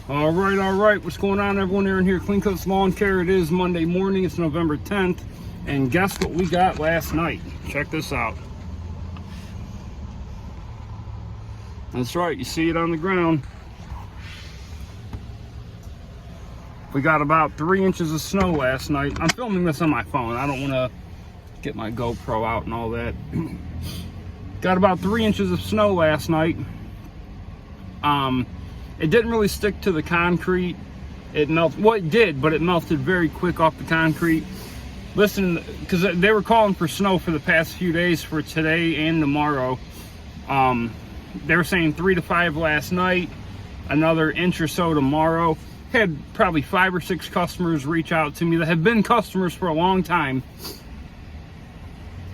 All right. What's going on, everyone? Aaron here, Clean Coats Lawn Care. It is Monday morning. It's November 10th. And guess what we got last night? Check this out. That's right. You see it on the ground. We got about 3 inches of snow last night. I'm filming this on my phone. I don't want to get my GoPro out and all that. Got about 3 inches of snow last night. It didn't really stick to the concrete. It melted. Well, it did, but it melted very quick off the concrete. Listen, because they were calling for snow for the past few days for today and tomorrow. They were saying 3 to 5 last night, another inch or so tomorrow. Had probably 5 or 6 customers reach out to me that have been customers for a long time.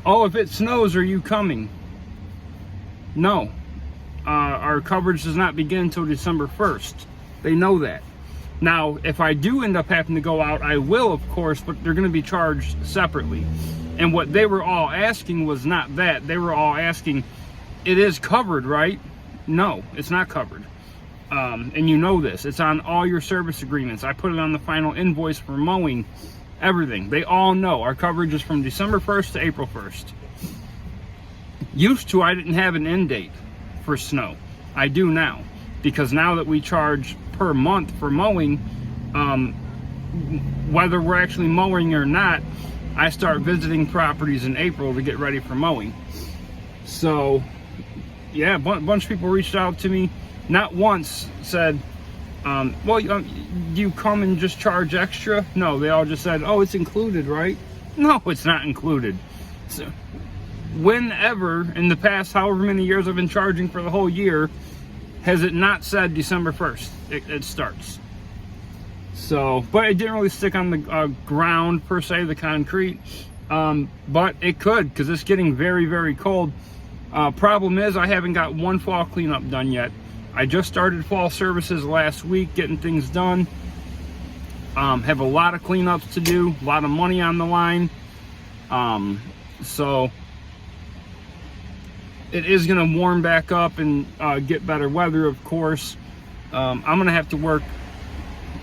Oh, if it snows, are you coming? No. Our coverage does not begin until December 1st. They know that. Now, if I do end up having to go out, I will, of course, but they're going to be charged separately. And what they were all asking was not that. They were all asking, it is covered, right? No, it's not covered. And you know this. It's on all your service agreements. I put it on the final invoice for mowing, everything. They all know our coverage is from December 1st to April 1st. Used to, I didn't have an end date for snow. I do now, because now that we charge per month for mowing, whether we're actually mowing or not, I start visiting properties in April to get ready for mowing. So yeah, a bunch of people reached out to me. Not once said, well, do you come and just charge extra? No, they all just said, oh, it's included, right? No, it's not included. So whenever in the past, however many years I've been charging for the whole year, has it not said December 1st? It starts. So, but it didn't really stick on the ground per se, the concrete. But it could, because it's getting very, very cold. Problem is, I haven't got one fall cleanup done yet. I just started fall services last week, getting things done. Have a lot of cleanups to do, a lot of money on the line. So it is going to warm back up and get better weather, of course. I'm going to have to work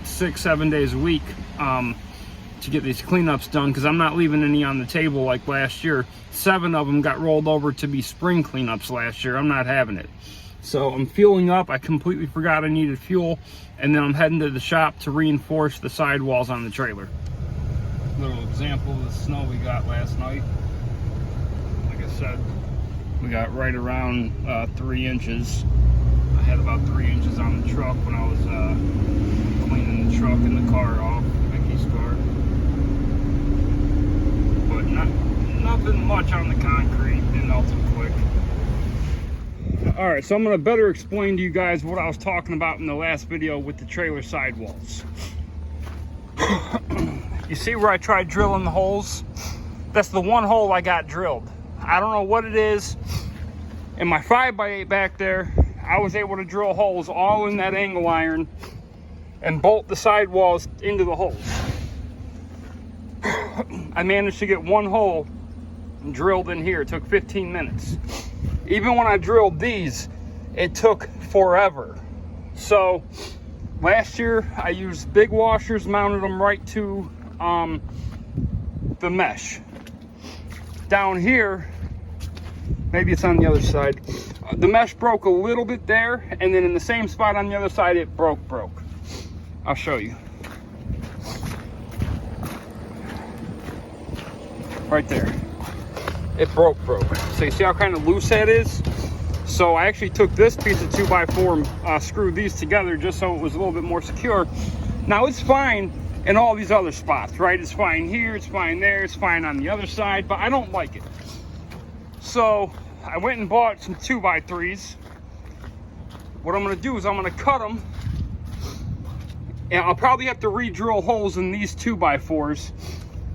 6-7 days a week to get these cleanups done, because I'm not leaving any on the table like last year. 7 of them got rolled over to be spring cleanups last year. I'm not having it. So I'm fueling up. I completely forgot I needed fuel. And then I'm heading to the shop to reinforce the sidewalls on the trailer. Little example of the snow we got last night. Like I said, we got right around 3 inches. I had about 3 inches on the truck when I was cleaning the truck and the car off, Vicky's car. But nothing much on the concrete. It melted quick. All right, so I'm going to better explain to you guys what I was talking about in the last video with the trailer sidewalls. You see where I tried drilling the holes? That's the one hole I got drilled. I don't know what it is. In my 5x8 back there, I was able to drill holes all in that angle iron and bolt the sidewalls into the holes. I managed to get one hole drilled in here. It took 15 minutes. Even when I drilled these, it took forever. So last year I used big washers, mounted them right to the mesh. Down here, maybe it's on the other side, the mesh broke a little bit there, and then in the same spot on the other side it broke. I'll show you. Right there. It broke. So you see how kind of loose that is? So I actually took this piece of 2x4 and screwed these together just so it was a little bit more secure. Now it's fine in all these other spots, right? It's fine here, it's fine there, it's fine on the other side, but I don't like it. So I went and bought some 2x3s. What I'm going to do is I'm going to cut them, and I'll probably have to re-drill holes in these 2x4s,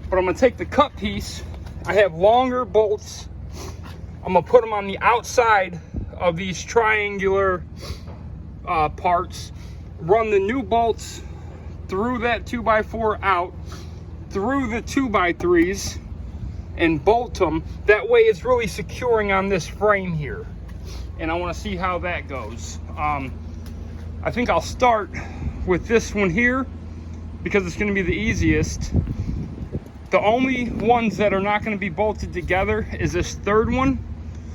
but I'm going to take the cut piece. I have longer bolts. I'm going to put them on the outside of these triangular parts, run the new bolts through that 2x4 out, through the 2x3s, and bolt them. That way it's really securing on this frame here. And I want to see how that goes. I think I'll start with this one here, because it's going to be the easiest. The only ones that are not going to be bolted together is this third one.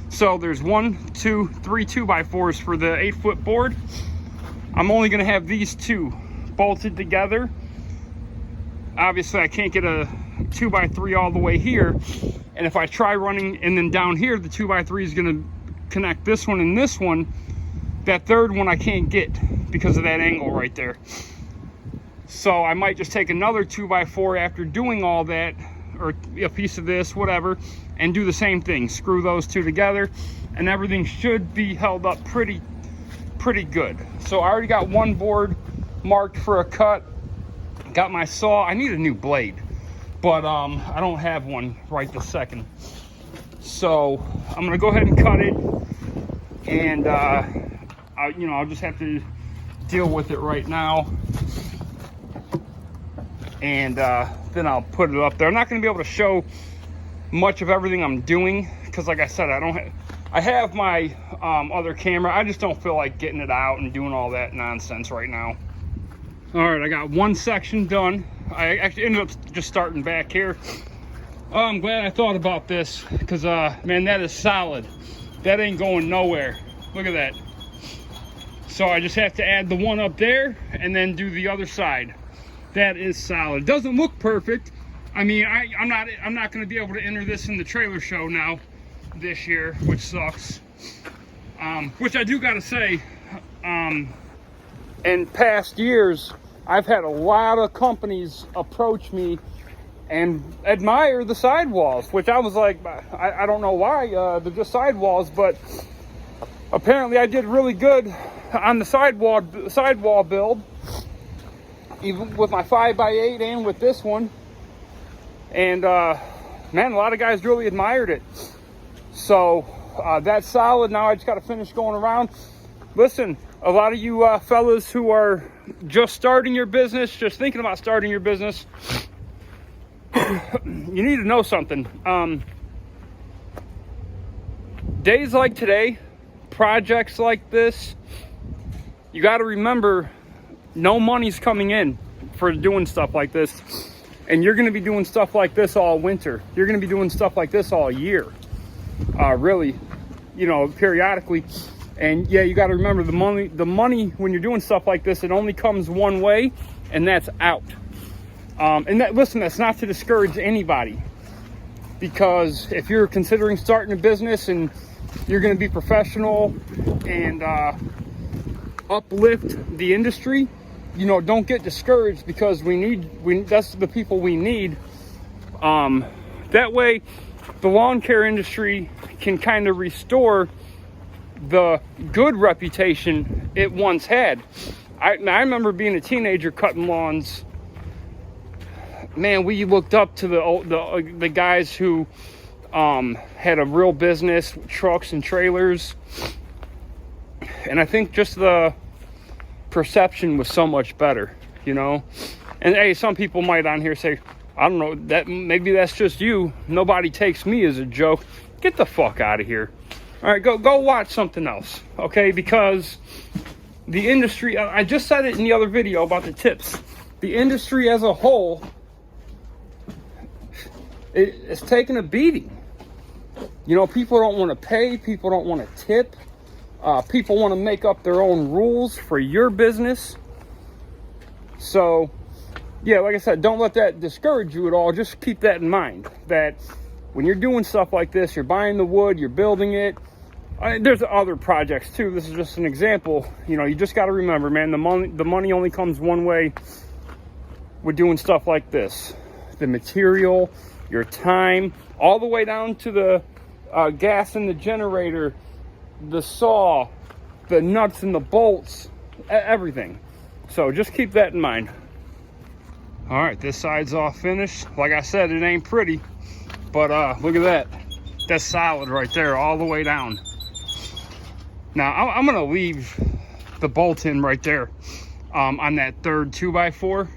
So there's 1, 2, 3 2x4s for the 8-foot board. I'm only going to have these two bolted together. Obviously I can't get a 2x3 all the way here, and if I try running and then down here, the 2x3 is going to connect this one and this one. That third one I can't get because of that angle right there. So I might just take another 2x4 after doing all that, or a piece of this, whatever, and do the same thing. Screw those two together, and everything should be held up pretty good. So I already got one board marked for a cut. Got my saw. I need a new blade, but I don't have one right this second. So I'm gonna go ahead and cut it, and I'll just have to deal with it right now, and then I'll put it up there. I'm not gonna be able to show much of everything I'm doing because, like I said, I have my other camera. I just don't feel like getting it out and doing all that nonsense right now. All right, I got one section done. I actually ended up just starting back here. Oh, I'm glad I thought about this because, man, that is solid. That ain't going nowhere. Look at that. So I just have to add the one up there and then do the other side. That is solid. Doesn't look perfect. I mean, I'm not going to be able to enter this in the trailer show now this year, which sucks. Which I do got to say, in past years, I've had a lot of companies approach me and admire the sidewalls, which I was like, I don't know why, they're just sidewalls, but apparently I did really good on the sidewall build, even with my 5x8 and with this one. And man, a lot of guys really admired it. So that's solid. Now I just got to finish going around. Listen, a lot of you fellas who are just starting your business, just thinking about starting your business, you need to know something. Days like today, projects like this, you got to remember, no money's coming in for doing stuff like this. And you're going to be doing stuff like this all winter. You're going to be doing stuff like this all year. Really, periodically. And yeah, you got to remember the money when you're doing stuff like this, it only comes one way, and that's out. Listen, that's not to discourage anybody, because if you're considering starting a business and you're going to be professional and uplift the industry, don't get discouraged, because that's the people we need. That way the lawn care industry can kind of restore the good reputation it once had. I remember being a teenager cutting lawns. Man, we looked up to the guys who had a real business, trucks and trailers, and I think just the perception was so much better, And hey, some people might on here say, I don't know, that maybe that's just you. Nobody takes me as a joke. Get the fuck out of here. All right, go watch something else, okay? Because the industry, I just said it in the other video about the tips. The industry as a whole, it's taking a beating. People don't want to pay. People don't want to tip. People want to make up their own rules for your business. So, yeah, like I said, don't let that discourage you at all. Just keep that in mind, that when you're doing stuff like this, you're buying the wood, you're building it. There's other projects too. This is just an example. You just got to remember, man, the money only comes one way with doing stuff like this. The material, your time, all the way down to the gas in the generator, the saw, the nuts and the bolts, everything. So just keep that in mind. All right, this side's all finished. Like I said, it ain't pretty, but look at that. That's solid right there, all the way down. Now, I'm going to leave the bolt in right there on that third 2x4.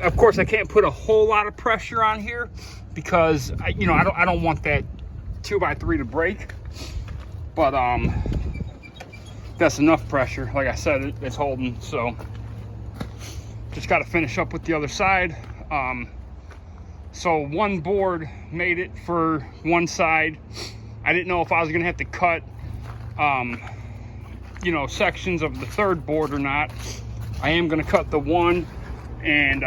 Of course, I can't put a whole lot of pressure on here because, I don't want that 2x3 to break. But that's enough pressure. Like I said, it's holding. So just got to finish up with the other side. So one board made it for one side. I didn't know if I was gonna have to cut you know, sections of the third board or not. I am gonna cut the one, and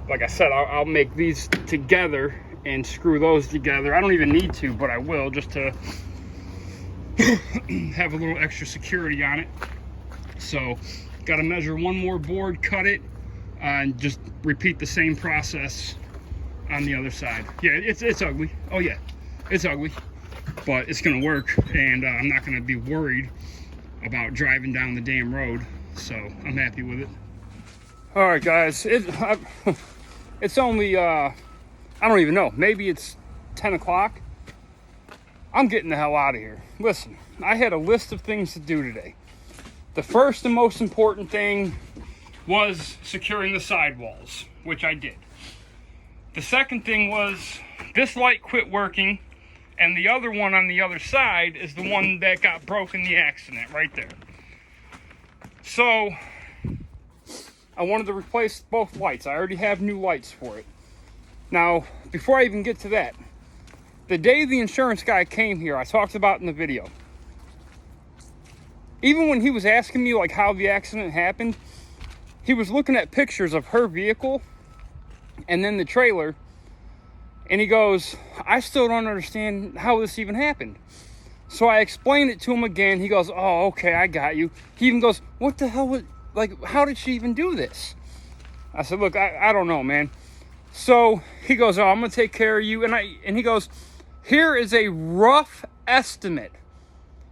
like I said, I'll make these together and screw those together. I don't even need to, but I will, just to have a little extra security on it. So got to measure one more board, cut it, and just repeat the same process on the other side. Yeah, it's ugly. Oh yeah, it's ugly, but it's gonna work, and I'm not gonna be worried about driving down the damn road. So I'm happy with it. All right, guys, it's only I don't even know, maybe it's 10 o'clock. I'm getting the hell out of here. Listen, I had a list of things to do today. The first and most important thing was securing the sidewalls, which I did. The second thing was this light quit working, and the other one on the other side is the one that got broke in the accident right there. So I wanted to replace both lights. I already have new lights for it. Now, before I even get to that, the day the insurance guy came here, I talked about in the video, even when he was asking me like how the accident happened, he was looking at pictures of her vehicle and then the trailer, and he goes, I still don't understand how this even happened. So I explained it to him again. He goes, oh, okay, I got you. He even goes, what the hell was, like, how did she even do this? I said, look, I don't know, man. So he goes, oh, I'm gonna take care of you. And he goes, here is a rough estimate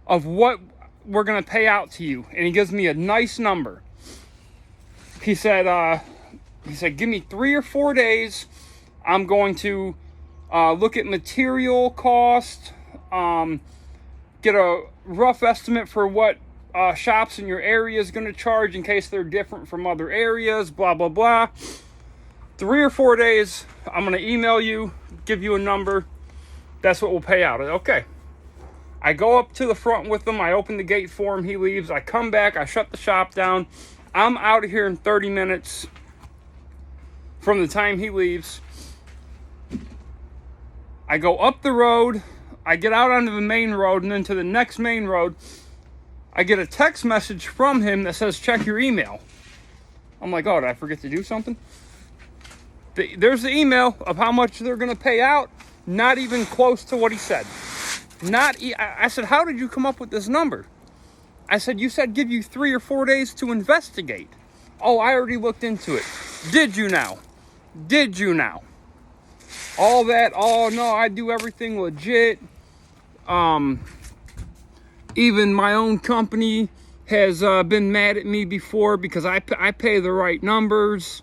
of what we're gonna pay out to you. And he gives me a nice number. He said, give me 3 or 4 days. I'm going to look at material cost, get a rough estimate for what shops in your area is going to charge in case they're different from other areas, blah, blah, blah. 3 or 4 days, I'm going to email you, give you a number. That's what we'll pay out. Okay. I go up to the front with him. I open the gate for him. He leaves. I come back. I shut the shop down. I'm out of here in 30 minutes from the time he leaves. I go up the road. I get out onto the main road, and then to the next main road, I get a text message from him that says, check your email. I'm like, oh, did I forget to do something? There's the email of how much they're going to pay out. Not even close to what he said. I said, how did you come up with this number? I said, you said give you 3 or 4 days to investigate. Oh, I already looked into it. Did you now? Did you now? All that, oh no, I do everything legit. Even my own company has been mad at me before because I pay the right numbers.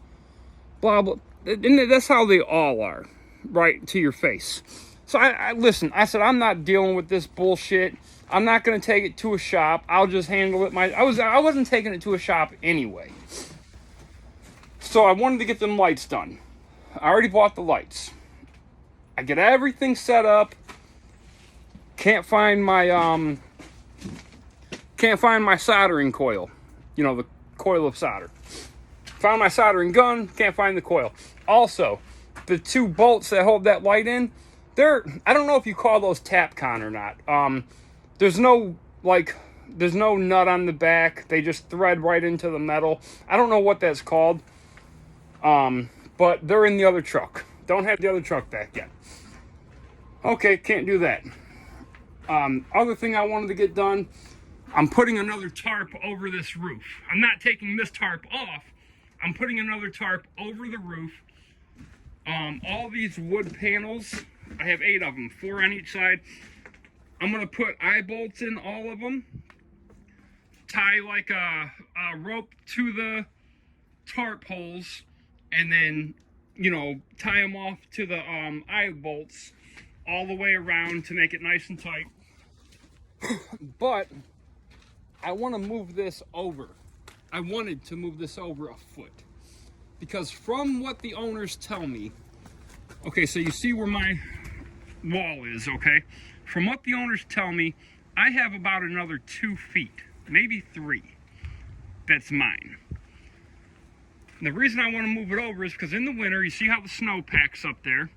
Blah, blah. And that's how they all are, right to your face. So I listen, I said, I'm not dealing with this bullshit. I'm not going to take it to a shop. I'll just handle it. I wasn't taking it to a shop anyway. So I wanted to get them lights done. I already bought the lights. I get everything set up. Can't find my soldering coil. You know, the coil of solder. Found my soldering gun, can't find the coil. Also, the 2 bolts that hold that light in, I don't know if you call those Tapcon or not. There's no nut on the back. They just thread right into the metal. I don't know what that's called. But they're in the other truck. Don't have the other truck back yet. Okay, can't do that. Other thing I wanted to get done, I'm putting another tarp over this roof. I'm not taking this tarp off. I'm putting another tarp over the roof. All these wood panels, I have 8 of them, 4 on each side. I'm going to put eye bolts in all of them. Tie like a rope to the tarp holes. And then, you know, tie them off to the eye bolts all the way around to make it nice and tight. But I want to move this over. I wanted to move this over a foot. Because from what the owners tell me, okay, so you see where my wall is, okay? From what the owners tell me, I have about another 2 feet, maybe 3, that's mine. The reason I want to move it over is because in the winter, you see how the snow packs up there.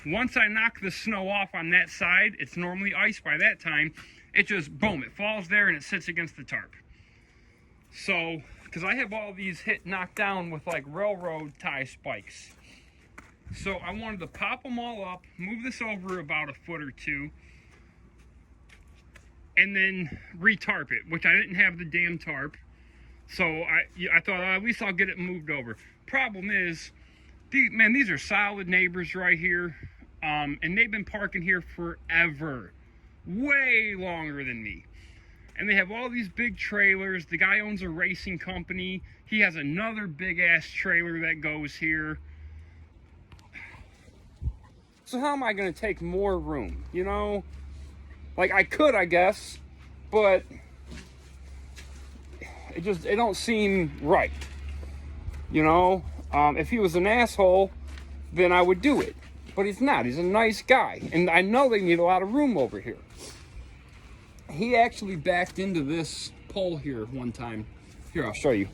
Once I knock the snow off on that side, it's normally ice by that time. It just, boom, it falls there and it sits against the tarp. So, because I have all these knocked down with like railroad tie spikes. So I wanted to pop them all up, move this over about a foot or 2, and then re-tarp it, which I didn't have the damn tarp. So I thought, at least I'll get it moved over. Problem is, these are solid neighbors right here. And they've been parking here forever. Way longer than me. And they have all these big trailers. The guy owns a racing company. He has another big ass trailer that goes here. So how am I going to take more room? You know? Like, I could, I guess. But it don't seem right. You know? If he was an asshole, then I would do it. But he's not. He's a nice guy. And I know they need a lot of room over here. He actually backed into this pole here one time. Here, I'll show you.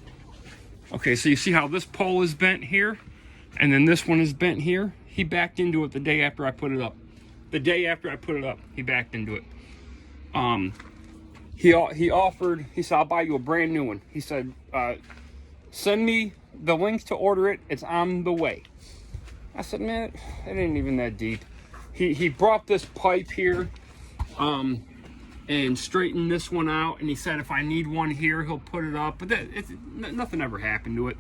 Okay, so you see how this pole is bent here? And then this one is bent here? He backed into it the day after I put it up. The day after I put it up, he backed into it. He offered, he said, I'll buy you a brand new one. He said, send me the link to order it. It's on the way. I said, man, it ain't even that deep. He brought this pipe here and straightened this one out. And he said, if I need one here, he'll put it up. But nothing ever happened to it.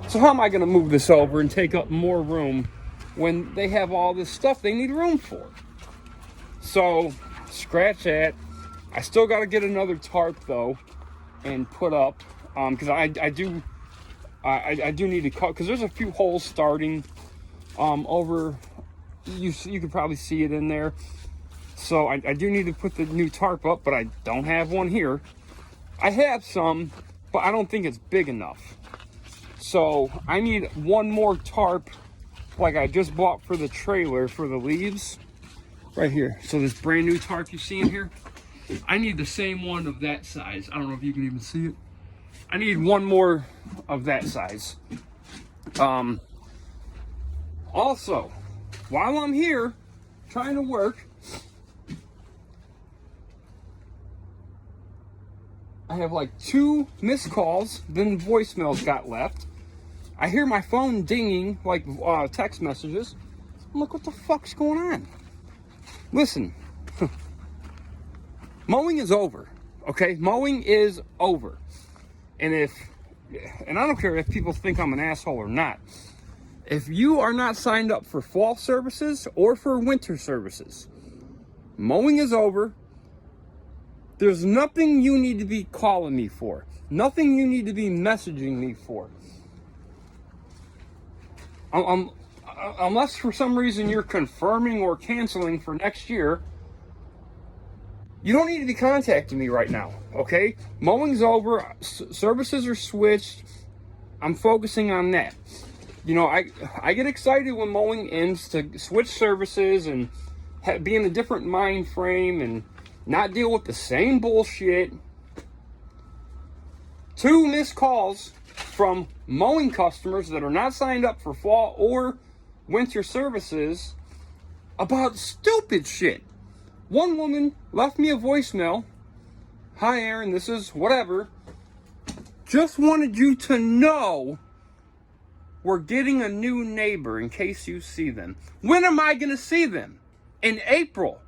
So how am I going to move this over and take up more room when they have all this stuff they need room for? So scratch that. I still got to get another tarp though and put up because I do need to cut because there's a few holes starting over. You can probably see it in there. So I do need to put the new tarp up, but I don't have one here. I have some, but I don't think it's big enough. So I need one more tarp like I just bought for the trailer for the leaves right here. So this brand new tarp you see in here, I need the same one of that size. I don't know if you can even see it. I need one more of that size. Also, while I'm here trying to work, I have like 2 missed calls, then voicemails got left. I hear my phone dinging like text messages. I'm like, what the fuck's going on? Listen, mowing is over, okay? Mowing is over. And I don't care if people think I'm an asshole or not. If you are not signed up for fall services or for winter services, mowing is over. There's nothing you need to be calling me for. Nothing you need to be messaging me for. Unless for some reason you're confirming or canceling for next year, you don't need to be contacting me right now, okay? Mowing's over. Services are switched. I'm focusing on that. You know, I get excited when mowing ends to switch services and be in a different mind frame and not deal with the same bullshit. 2 missed calls from mowing customers that are not signed up for fall or winter services about stupid shit. One woman left me a voicemail. Hi, Aaron, this is whatever. Just wanted you to know we're getting a new neighbor in case you see them. When am I going to see them? In April.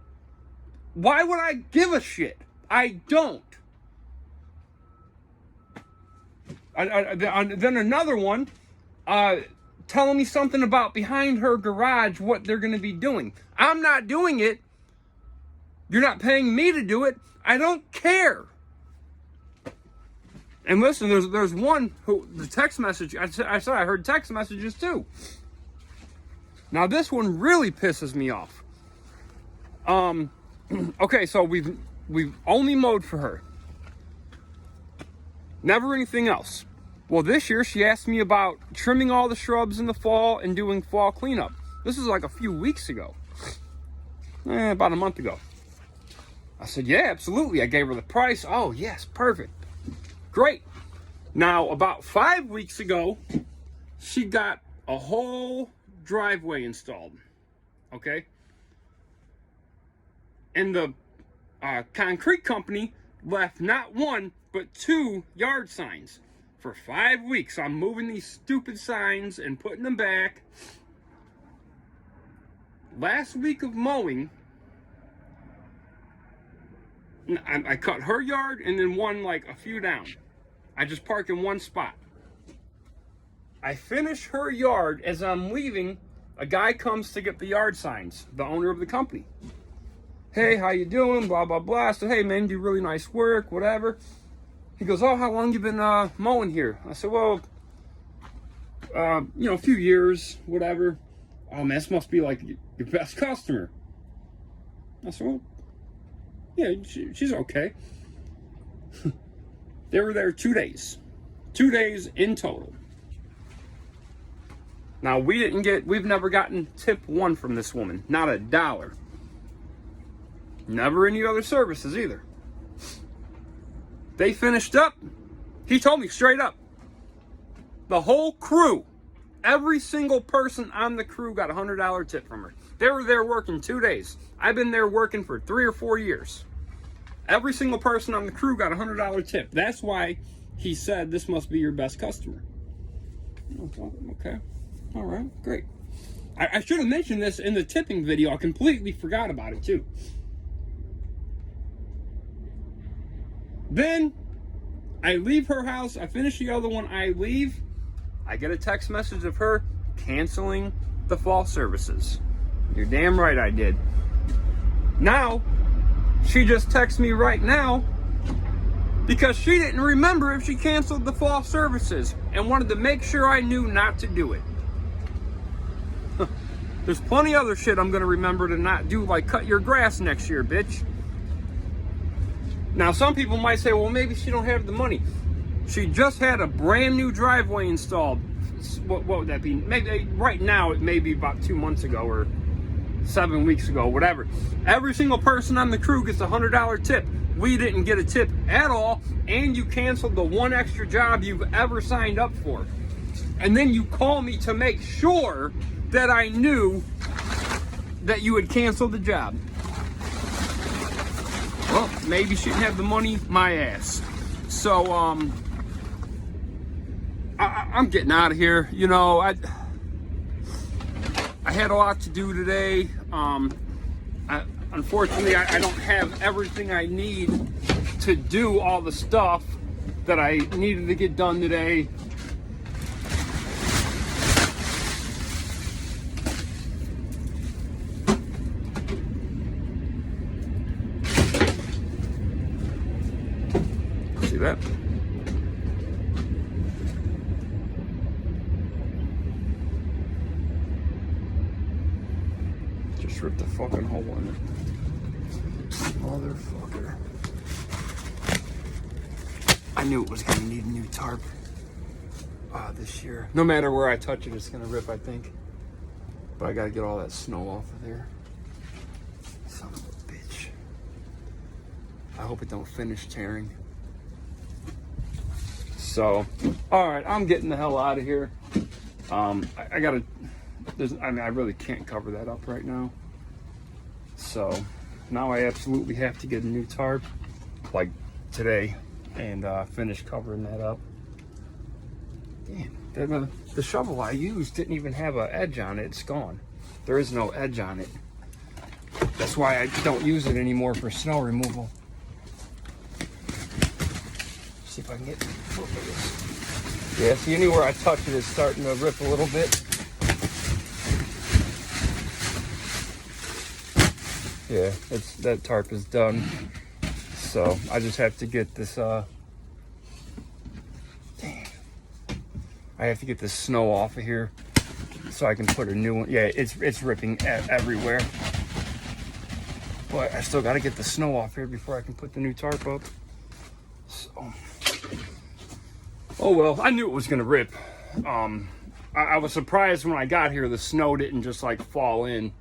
Why would I give a shit? I don't. Then another one telling me something about behind her garage, what they're going to be doing. I'm not doing it. You're not paying me to do it. I don't care. And listen, there's one who, the text message, I said I heard text messages too. Now this one really pisses me off. Okay, so we've only mowed for her. Never anything else. Well, this year she asked me about trimming all the shrubs in the fall and doing fall cleanup. This is like a few weeks ago. About a month ago. I said, yeah, absolutely. I gave her the price. Oh, yes, perfect. Great. Now, about 5 weeks ago, she got a whole driveway installed. Okay? And the concrete company left not one, but 2 yard signs for 5 weeks. I'm moving these stupid signs and putting them back. Last week of mowing, I cut her yard and then one like a few down. I just park in one spot. I finish her yard. As I'm leaving, a guy comes to get the yard signs, the owner of the company. Hey, how you doing? Blah, blah, blah. I said, hey, man, you do really nice work, whatever. He goes, oh, how long you been mowing here? I said, well, a few years, whatever. Oh, man, this must be like your best customer. I said, well, yeah, she's okay. They were there 2 days. 2 days in total. Now, we've never gotten tip one from this woman. Not a dollar. Never any other services either. They finished up. He told me straight up. The whole crew, every single person on the crew got a $100 tip from her. They were there working 2 days. I've been there working for 3 or 4 years. Every single person on the crew got a $100 tip. That's why he said this must be your best customer. Okay. All right, great. I should have mentioned this in the tipping video. I completely forgot about it too. Then I leave her house. I finish the other one. I leave. I get a text message of her canceling the fall services. You're damn right I did. Now, she just texts me right now because she didn't remember if she canceled the fall services and wanted to make sure I knew not to do it. There's plenty other shit I'm going to remember to not do, like cut your grass next year, bitch. Now, some people might say, well, maybe she don't have the money. She just had a brand new driveway installed. What would that be? Maybe right now it may be about 2 months ago or 7 weeks ago, whatever. Every single person on the crew gets a $100 tip. We didn't get a tip at all, and you canceled the one extra job you've ever signed up for. And then you call me to make sure that I knew that you had canceled the job. Well, maybe she didn't have the money, my ass. So, I'm getting out of here. You know, I had a lot to do today. Unfortunately, I don't have everything I need to do all the stuff that I needed to get done today. See that? Just ripped the fucking hole in it. Motherfucker. I knew it was gonna need a new tarp this year. No matter where I touch it, it's gonna rip, I think. But I gotta get all that snow off of there. Son of a bitch. I hope it don't finish tearing. So, alright, I'm getting the hell out of here. I really can't cover that up right now. So, now I absolutely have to get a new tarp, like today, and finish covering that up. Damn, the shovel I used didn't even have an edge on it. It's gone. There is no edge on it. That's why I don't use it anymore for snow removal. See if I can get foot of this. Yeah, see, anywhere I touch it, it's starting to rip a little bit. Yeah, that tarp is done. So I just have to get this damn. I have to get this snow off of here so I can put a new one. Yeah, it's ripping everywhere. But I still gotta get the snow off here before I can put the new tarp up. So oh well, I knew it was gonna rip. I was surprised when I got here the snow didn't just like fall in.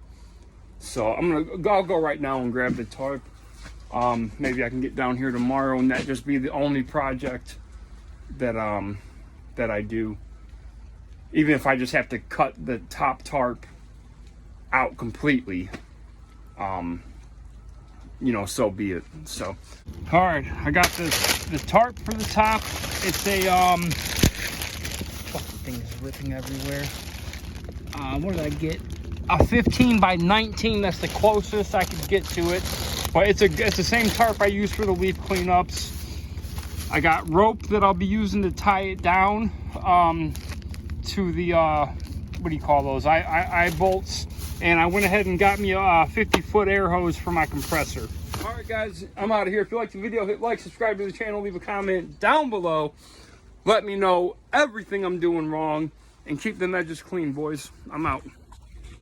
So I'll go right now and grab the tarp. Maybe I can get down here tomorrow and that just be the only project that I do. Even if I just have to cut the top tarp out completely, you know, so be it. So, all right, I got the tarp for the top. It's a fucking thing is ripping everywhere. What did I get? A 15 by 19. That's the closest I could get to it. But it's the same tarp I use for the leaf cleanups. I got rope that I'll be using to tie it down to the what do you call those? eye bolts. And I went ahead and got me a 50-foot air hose for my compressor. All right, guys, I'm out of here. If you liked the video, hit like, subscribe to the channel, leave a comment down below. Let me know everything I'm doing wrong, and keep them edges clean, boys. I'm out.